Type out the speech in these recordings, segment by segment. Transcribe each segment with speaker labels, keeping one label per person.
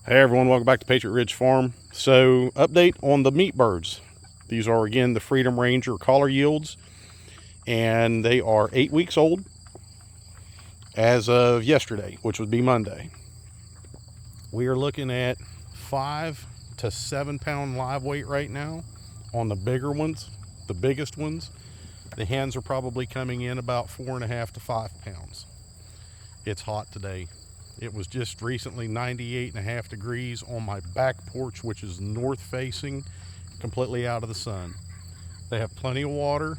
Speaker 1: Hey everyone, welcome back to Patriot Ridge Farm. So, update on the meat birds. These are again the Freedom Ranger collar yields, and they are 8 weeks old as of yesterday, which would be Monday. We are looking at 5 to 7 pound live weight right now on the bigger ones, the biggest ones. The hens are probably coming in about 4.5 to 5 pounds. It's hot today. It was just recently 98.5 degrees on my back porch, which is north facing, completely out of the sun. They have plenty of water.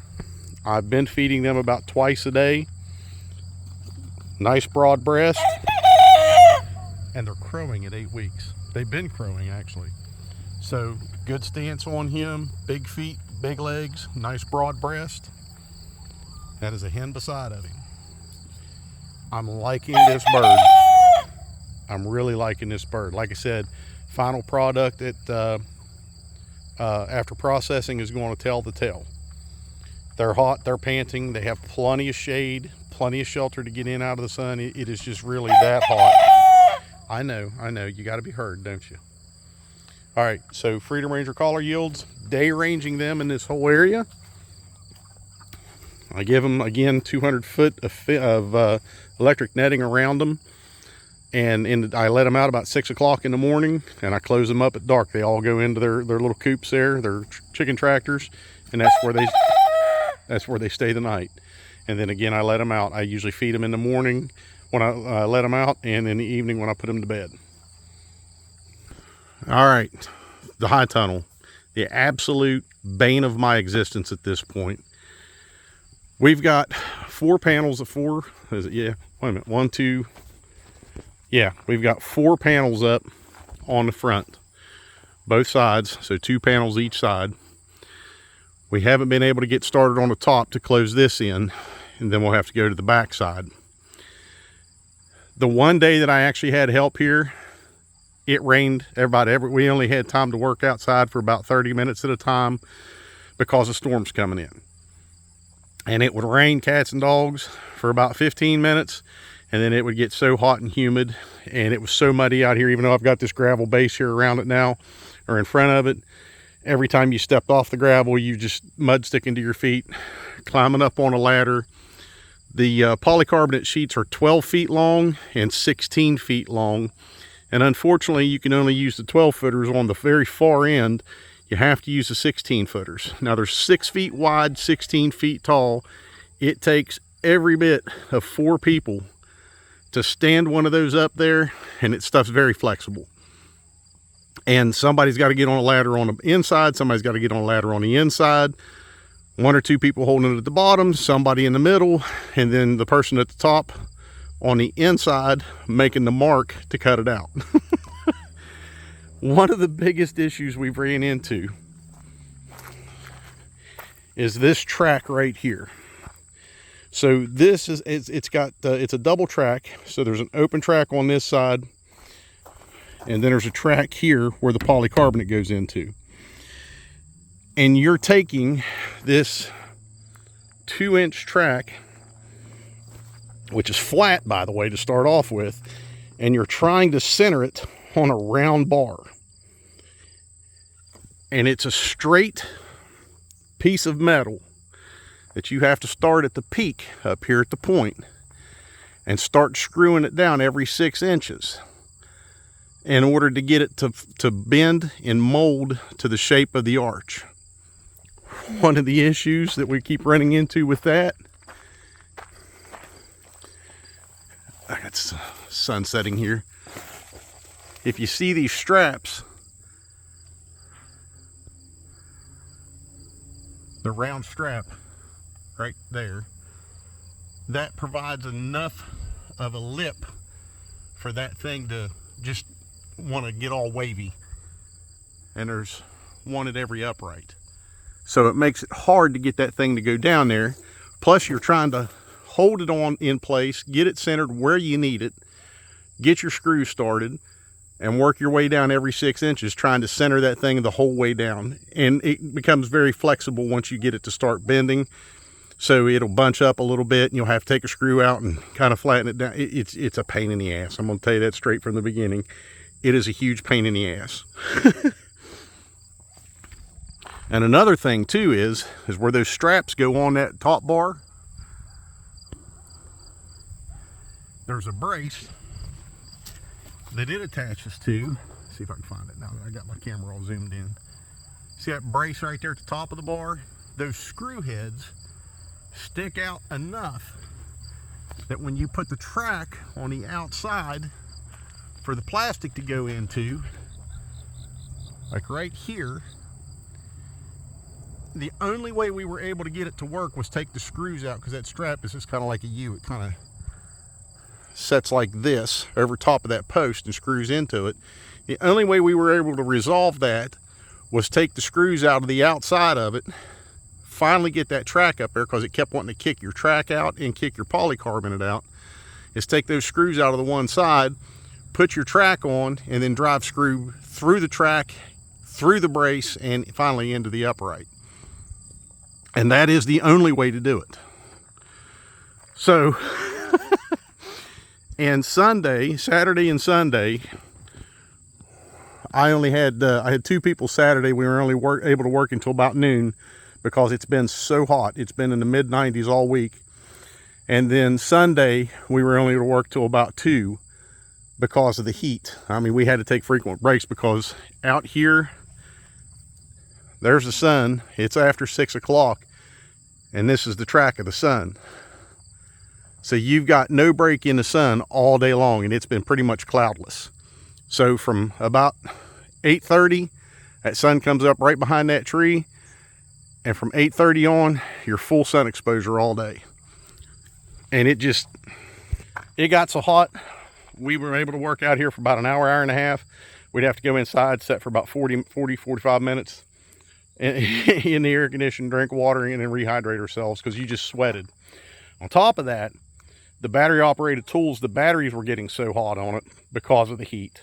Speaker 1: I've been feeding them about twice a day. Nice broad breast. And they're crowing at 8 weeks. They've been crowing actually. So good stance on him, big feet, big legs, nice broad breast. That is a hen beside of him. I'm liking this bird. I'm really liking this bird. Like I said, final product after processing is going to tell the tale. They're hot, they're panting, they have plenty of shade, plenty of shelter to get in out of the sun. It is just really that hot. I know, you got to be heard, don't you? All right, so Freedom Ranger collar yields, day ranging them in this whole area. I give them, again, 200 foot of electric netting around them. And I let them out about 6 o'clock in the morning, and I close them up at dark. They all go into their little coops there, their chicken tractors, and that's where they stay the night. And then again, I let them out. I usually feed them in the morning when I let them out, and in the evening when I put them to bed. All right, the high tunnel, the absolute bane of my existence at this point. We've got 4 panels of 4. Is it? Yeah. Wait a minute. 1, 2. Yeah, we've got 4 panels up on the front, both sides, so 2 panels each side. We haven't been able to get started on the top to close this in, and then we'll have to go to the back side. The one day that I actually had help here, it rained we only had time to work outside for about 30 minutes at a time because the storm's coming in. And it would rain cats and dogs for about 15 minutes. And then it would get so hot and humid, and it was so muddy out here, even though I've got this gravel base here around it now, or in front of it. Every time you stepped off the gravel, you just mud sticking to your feet, climbing up on a ladder. The polycarbonate sheets are 12 feet long and 16 feet long. And unfortunately, you can only use the 12 footers on the very far end. You have to use the 16 footers. Now they're 6 feet wide, 16 feet tall. It takes every bit of 4 people to stand one of those up there, and it stuff's very flexible. And somebody's got to get on a ladder on the inside, somebody's got to get on a ladder on the inside, 1 or 2 people holding it at the bottom, somebody in the middle, and then the person at the top on the inside making the mark to cut it out. One of the biggest issues we've ran into is this track right here. So this is, it's a double track. So there's an open track on this side, and then there's a track here where the polycarbonate goes into. And you're taking this 2-inch track, which is flat, by the way, to start off with, and you're trying to center it on a round bar. And it's a straight piece of metal that you have to start at the peak up here at the point and start screwing it down every 6 inches in order to get it to bend and mold to the shape of the arch. One of the issues that we keep running into with that, I got sun setting here. If you see these straps, the round strap right there, that provides enough of a lip for that thing to just want to get all wavy, and there's one at every upright, so it makes it hard to get that thing to go down there. Plus you're trying to hold it on in place, get it centered where you need it, get your screw started, and work your way down every 6 inches, trying to center that thing the whole way down. And it becomes very flexible once you get it to start bending. So it'll bunch up a little bit, and you'll have to take a screw out and kind of flatten it down. It's a pain in the ass. I'm going to tell you that straight from the beginning. it is a huge pain in the ass. And another thing too is where those straps go on that top bar, there's a brace that it attaches to. Let's see if I can find it now that I got my camera all zoomed in. See that brace right there at the top of the bar? Those screw heads stick out enough that when you put the track on the outside for the plastic to go into, like right here, the only way we were able to get it to work was take the screws out, because that strap is just kind of like a U. It kind of sets like this over top of that post and screws into it. The only way we were able to resolve that was take the screws out of the outside of it, finally get that track up there, because it kept wanting to kick your track out and kick your polycarbonate out, is take those screws out of the one side, put your track on, and then drive screw through the track, through the brace, and finally into the upright. And that is the only way to do it. So, and Saturday and Sunday, I had 2 people Saturday. We were only able to work until about noon because it's been so hot. It's been in the mid 90s all week. And then Sunday, we were only able to work till about 2 because of the heat. I mean, we had to take frequent breaks because out here, there's the sun. It's after 6 o'clock, and this is the track of the sun. So you've got no break in the sun all day long, and it's been pretty much cloudless. So from about 8:30, that sun comes up right behind that tree, and from 8:30 on, you're full sun exposure all day. And it got so hot, we were able to work out here for about an hour, hour and a half. We'd have to go inside, sit for about 45 minutes in the air conditioning, drink water, and then rehydrate ourselves because you just sweated. On top of that, the battery operated tools, the batteries were getting so hot on it because of the heat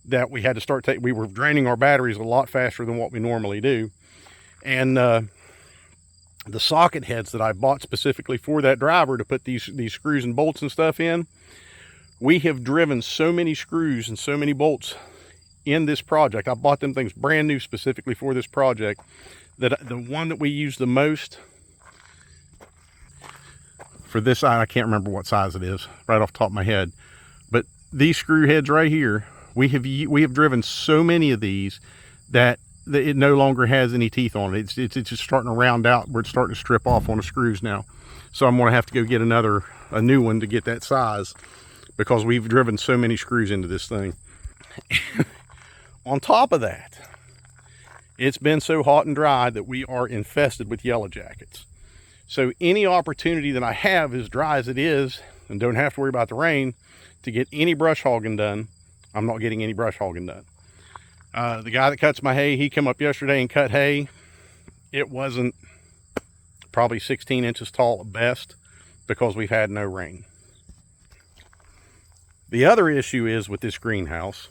Speaker 1: that we had to we were draining our batteries a lot faster than what we normally do. And the socket heads that I bought specifically for that driver to put these screws and bolts and stuff in, we have driven so many screws and so many bolts in this project. I bought them things brand new specifically for this project, that the one that we use the most for this side, I can't remember what size it is right off the top of my head, but these screw heads right here, we have driven so many of these that it no longer has any teeth on it. It's just starting to round out where it's starting to strip off on the screws now. So I'm going to have to go get a new one to get that size, because we've driven so many screws into this thing. On top of that, it's been so hot and dry that we are infested with yellow jackets. So any opportunity that I have, as dry as it is, and don't have to worry about the rain, to get any brush hogging done, I'm not getting any brush hogging done. The guy that cuts my hay, he came up yesterday and cut hay. It wasn't probably 16 inches tall at best because we've had no rain. The other issue is with this greenhouse,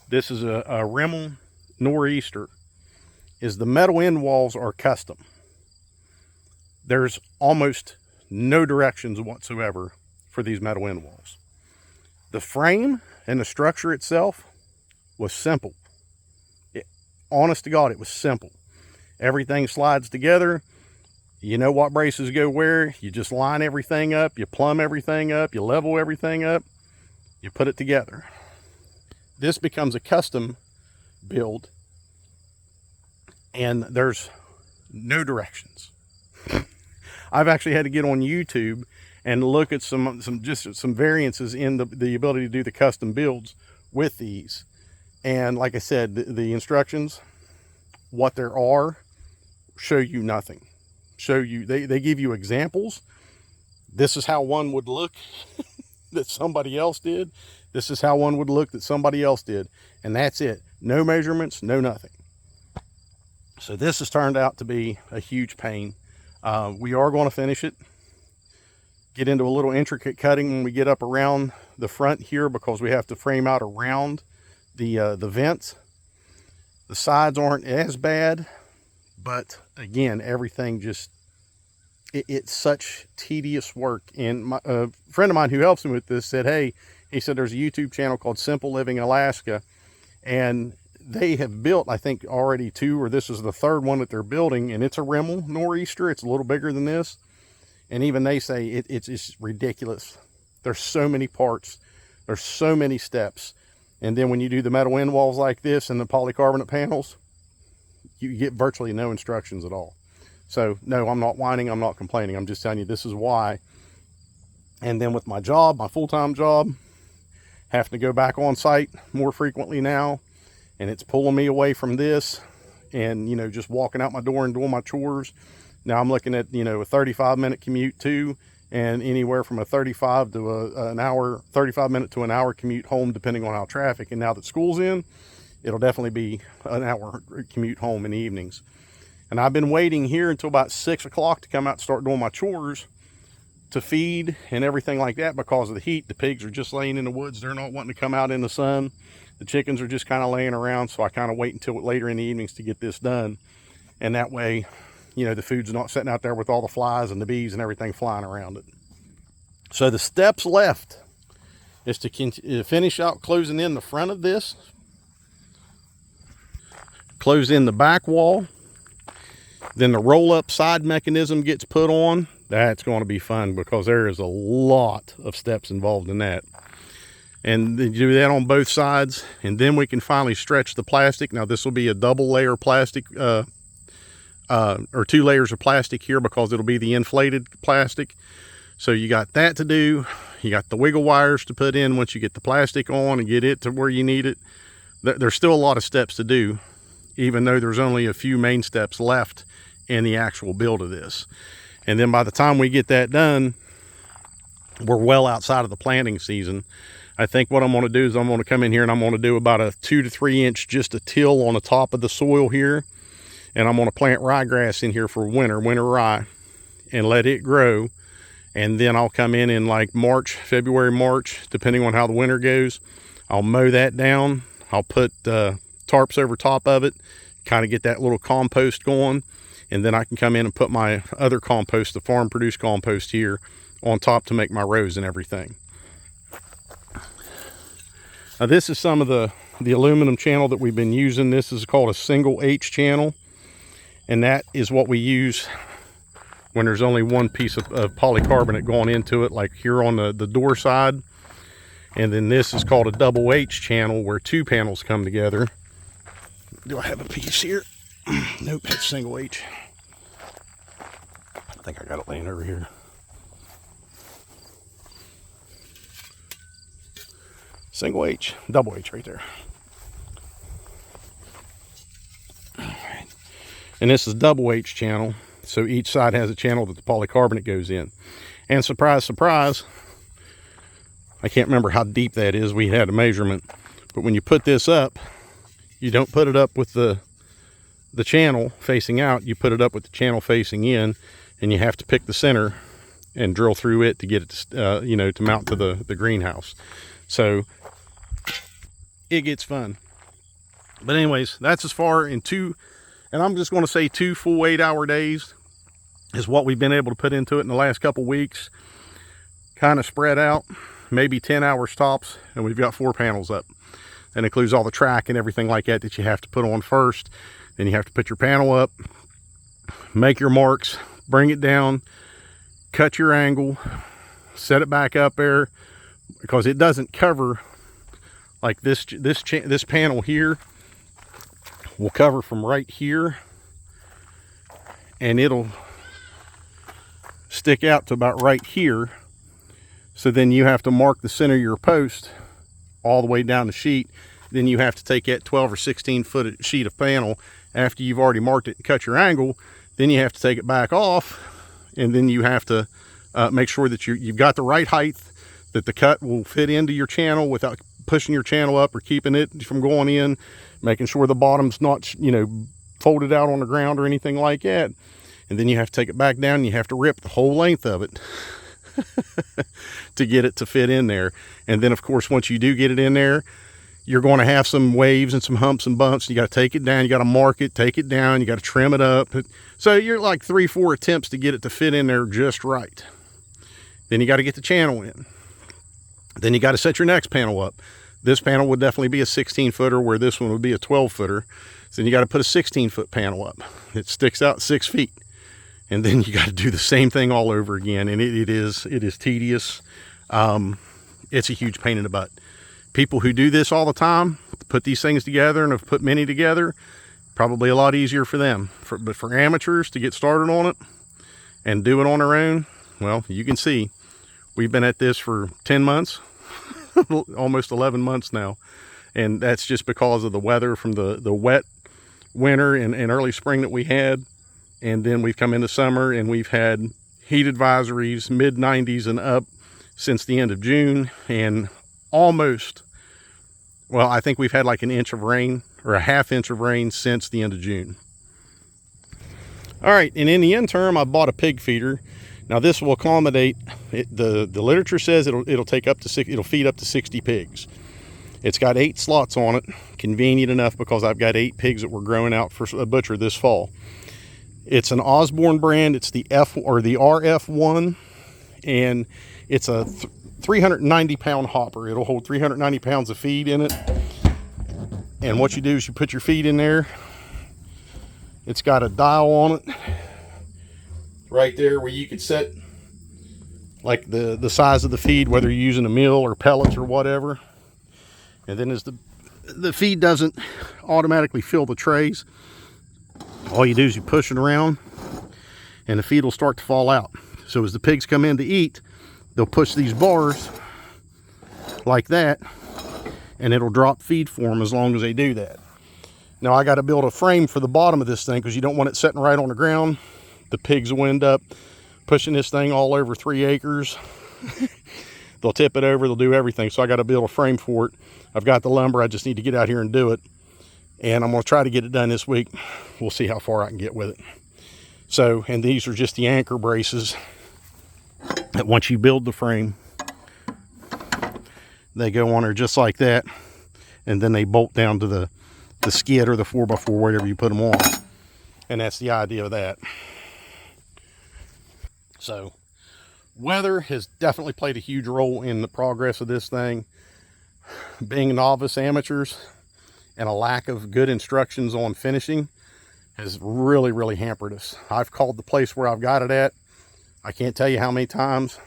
Speaker 1: this is a Rimmel Nor'easter, is the metal end walls are custom. There's almost no directions whatsoever for these metal end walls. The frame and the structure itself was simple. Honest to God, it was simple. Everything slides together. You know what braces go where. You just line everything up. You plumb everything up. You level everything up. You put it together. This becomes a custom build, and there's no directions. I've actually had to get on YouTube and look at some variances in the ability to do the custom builds with these. And like I said, the instructions, what there are, show you nothing. They give you examples. This is how one would look that somebody else did. This is how one would look that somebody else did. And that's it. No measurements, no nothing. So this has turned out to be a huge pain. We are going to finish it. Get into a little intricate cutting when we get up around the front here, because we have to frame out around the vents. The sides aren't as bad, but again, everything just, it's such tedious work. And a friend of mine who helps me with this said, hey, He said there's a YouTube channel called Simple Living Alaska, and they have built, I think, already 2, or this is the 3rd one that they're building, and it's a Rimmel nor'easter. It's a little bigger than this, and even they say it's just ridiculous. There's so many parts, there's so many steps, and then when you do the metal end walls like this and the polycarbonate panels, you get virtually no instructions at all. So no, I'm not whining, I'm not complaining, I'm just telling you this is why. And then with my job, my full-time job, having to go back on site more frequently now, and it's pulling me away from this, and you know, just walking out my door and doing my chores. Now I'm looking at, you know, a 35-minute commute too, and anywhere from a 35 to an hour, 35 minute to an hour commute home, depending on how traffic. And now that school's in, it'll definitely be an hour commute home in the evenings. And I've been waiting here until about 6 o'clock to come out and start doing my chores to feed and everything like that because of the heat. The pigs are just laying in the woods. They're not wanting to come out in the sun. The chickens are just kind of laying around. So I kind of wait until later in the evenings to get this done. And that way, you know, the food's not sitting out there with all the flies and the bees and everything flying around it. So the steps left is to finish out closing in the front of this, close in the back wall, then the roll up side mechanism gets put on. That's going to be fun because there is a lot of steps involved in that. And you do that on both sides, and then we can finally stretch the plastic. Now this will be a double layer plastic, or 2 layers of plastic here because it'll be the inflated plastic. So you got that to do. You got the wiggle wires to put in once you get the plastic on and get it to where you need it. There's still a lot of steps to do, even though there's only a few main steps left in the actual build of this. And then by the time we get that done, we're well outside of the planting season. I think what I'm going to do is I'm going to come in here and I'm going to do about a 2 to 3 inch, just a till on the top of the soil here. And I'm going to plant ryegrass in here for winter rye, and let it grow. And then I'll come in like March, February, March, depending on how the winter goes. I'll mow that down. I'll put tarps over top of it, kind of get that little compost going. And then I can come in and put my other compost, the farm produced compost here on top to make my rows and everything. Now this is some of the aluminum channel that we've been using. This is called a single H channel. And that is what we use when there's only one piece of polycarbonate going into it, like here on the door side. And then this is called a double H channel where 2 panels come together. Do I have a piece here? Nope, it's single H. I think I got it laying over here. Single H, double H right there. All right. And this is double H channel. So each side has a channel that the polycarbonate goes in. And surprise, surprise, I can't remember how deep that is. We had a measurement. But when you put this up, you don't put it up with the channel facing out. You put it up with the channel facing in, and you have to pick the center and drill through it to get it to, you know, to mount to the greenhouse. So it gets fun. But anyways, that's as far in 2, and I'm just going to say 2 full 8-hour days is what we've been able to put into it in the last couple weeks. Kind of spread out, maybe 10 hours tops, and we've got 4 panels up. That includes all the track and everything like that that you have to put on first. Then you have to put your panel up, make your marks, bring it down, cut your angle, set it back up there, because it doesn't cover like this panel here will cover from right here, and it'll stick out to about right here. So then you have to mark the center of your post all the way down the sheet. Then you have to take that 12 or 16 foot sheet of panel after you've already marked it and cut your angle. Then you have to take it back off, and then you have to make sure that you've got the right height, that the cut will fit into your channel without pushing your channel up or keeping it from going in, making sure the bottom's not, you know, folded out on the ground or anything like that. And then you have to take it back down and you have to rip the whole length of it to get it to fit in there. And then of course, once you do get it in there, you're going to have some waves and some humps and bumps. You got to take it down, you got to mark it, take it down, you got to trim it up. So you're like 3-4 attempts to get it to fit in there just right. Then you got to get the channel in. Then you got to set your next panel up. This panel would definitely be a 16 footer, where this one would be a 12 footer. So then you got to put a 16 foot panel up. It sticks out 6 feet. And then you got to do the same thing all over again. And it is tedious. It's a huge pain in the butt. People who do this all the time, put these things together and have put many together, probably a lot easier for them. But for amateurs to get started on it and do it on their own, well, you can see we've been at this for 10 months, almost 11 months now. And that's just because of the weather from the wet winter and early spring that we had. And then we've come into summer and we've had heat advisories, mid 90s and up since the end of June, and almost, well, I think we've had like an inch of rain or a half inch of rain since the end of June. All right, and in the interim, I bought a pig feeder. Now this will accommodate, the literature says it'll take up to it'll feed up to 60 pigs. It's got 8 slots on it, convenient enough because I've got 8 pigs that were growing out for a butcher this fall. It's an Osborne brand. It's the RF1, and it's a 390 pound hopper. It'll hold 390 pounds of feed in it. And what you do is you put your feed in there. It's got a dial on it right there where you could set like the size of the feed, whether you're using a meal or pellets or whatever. And then as the feed doesn't automatically fill the trays, all you do is you push it around and the feed will start to fall out. So as the pigs come in to eat, they'll push these bars like that and it'll drop feed for them as long as they do that. Now I got to build a frame for the bottom of this thing because you don't want it sitting right on the ground. The pigs will end up pushing this thing all over 3 acres. They'll tip it over, they'll do everything. So I got to build a frame for it. I've got the lumber, I just need to get out here and do it. And I'm going to try to get it done this week. We'll see how far I can get with it. So, and these are just the anchor braces that once you build the frame, they go on there just like that. And then they bolt down to the skid or the 4x4, whatever you put them on. And that's the idea of that. So, weather has definitely played a huge role in the progress of this thing. Being novice amateurs and a lack of good instructions on finishing has really hampered us. I've called the place where I've got it at. I can't tell you how many times.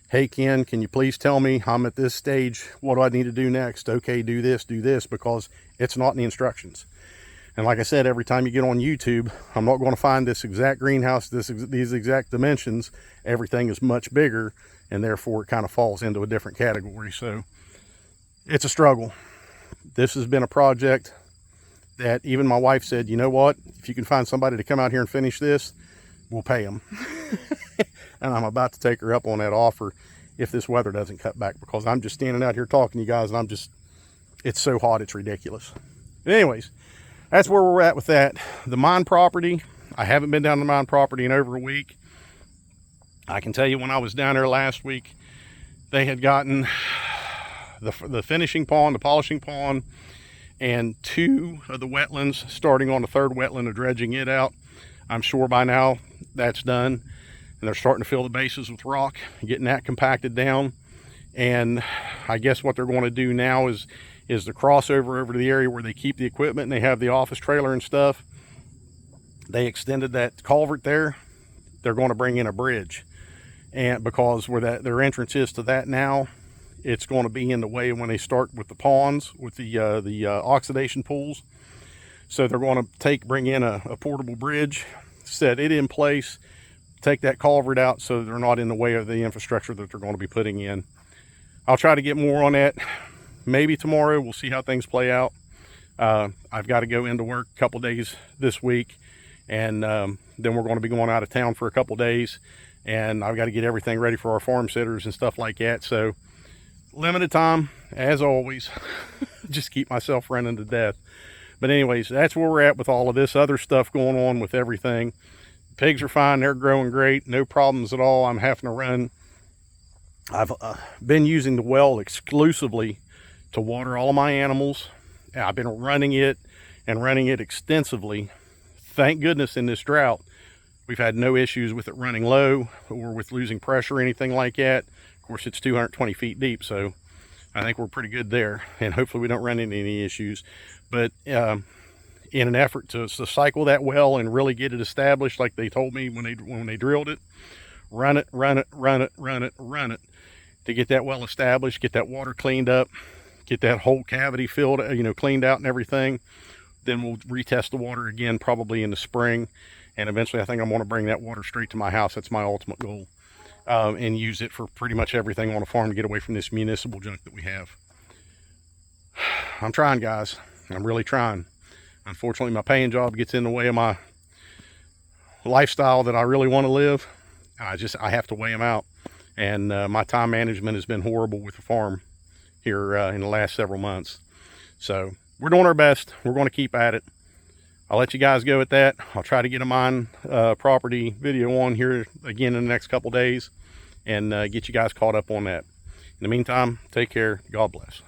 Speaker 1: Hey Ken, can you please tell me I'm at this stage? What do I need to do next? Okay, do this, because it's not in the instructions. And like I said, every time you get on YouTube, I'm not going to find this exact greenhouse, these exact dimensions. Everything is much bigger, and therefore it kind of falls into a different category. So it's a struggle. This has been a project that even my wife said, you know what, if you can find somebody to come out here and finish this, we'll pay them. And I'm about to take her up on that offer if this weather doesn't cut back, because I'm just standing out here talking to you guys and it's so hot, it's ridiculous. But anyways, that's where we're at with that. The mine property, I haven't been down to the mine property in over a week. I can tell you when I was down there last week, they had gotten the finishing pond, the polishing pond, and 2 of the wetlands, starting on the 3rd wetland of dredging it out. I'm sure by now that's done. And they're starting to fill the bases with rock, getting that compacted down. And I guess what they're going to do now is the crossover over to the area where they keep the equipment and they have the office trailer and stuff. They extended that culvert there. They're going to bring in a bridge. And because where their entrance is to that now, it's going to be in the way when they start with the ponds, with the oxidation pools. So they're going to bring in a portable bridge, set it in place, take that culvert out so they're not in the way of the infrastructure that they're going to be putting in. I'll try to get more on that maybe tomorrow. We'll see how things play out. I've got to go into work a couple days this week, and then we're going to be going out of town for a couple days, and I've got to get everything ready for our farm sitters and stuff like that. So limited time as always. Just keep myself running to death. But anyways, that's where we're at with all of this other stuff going on with everything. Pigs are fine, they're growing great, no problems at all. I'm having to run, I've been using the well exclusively to water all of my animals. I've been running it extensively. Thank goodness in this drought we've had no issues with it running low or with losing pressure or anything like that. Of course, it's 220 feet deep, so I think we're pretty good there, and hopefully we don't run into any issues. But in an effort to cycle that well and really get it established, like they told me when they drilled it, run it to get that well established, get that water cleaned up, get that whole cavity filled, cleaned out and everything. Then we'll retest the water again, probably in the spring, and eventually I think I'm going to bring that water straight to my house. That's my ultimate goal, and use it for pretty much everything on a farm to get away from this municipal junk that we have. I'm trying, guys. I'm really trying. Unfortunately, my paying job gets in the way of my lifestyle that I really want to live. I have to weigh them out, and my time management has been horrible with the farm here in the last several months. So we're doing our best. We're going to keep at it. I'll let you guys go at that. I'll try to get a mine property video on here again in the next couple days, and get you guys caught up on that. In the meantime, take care. God bless.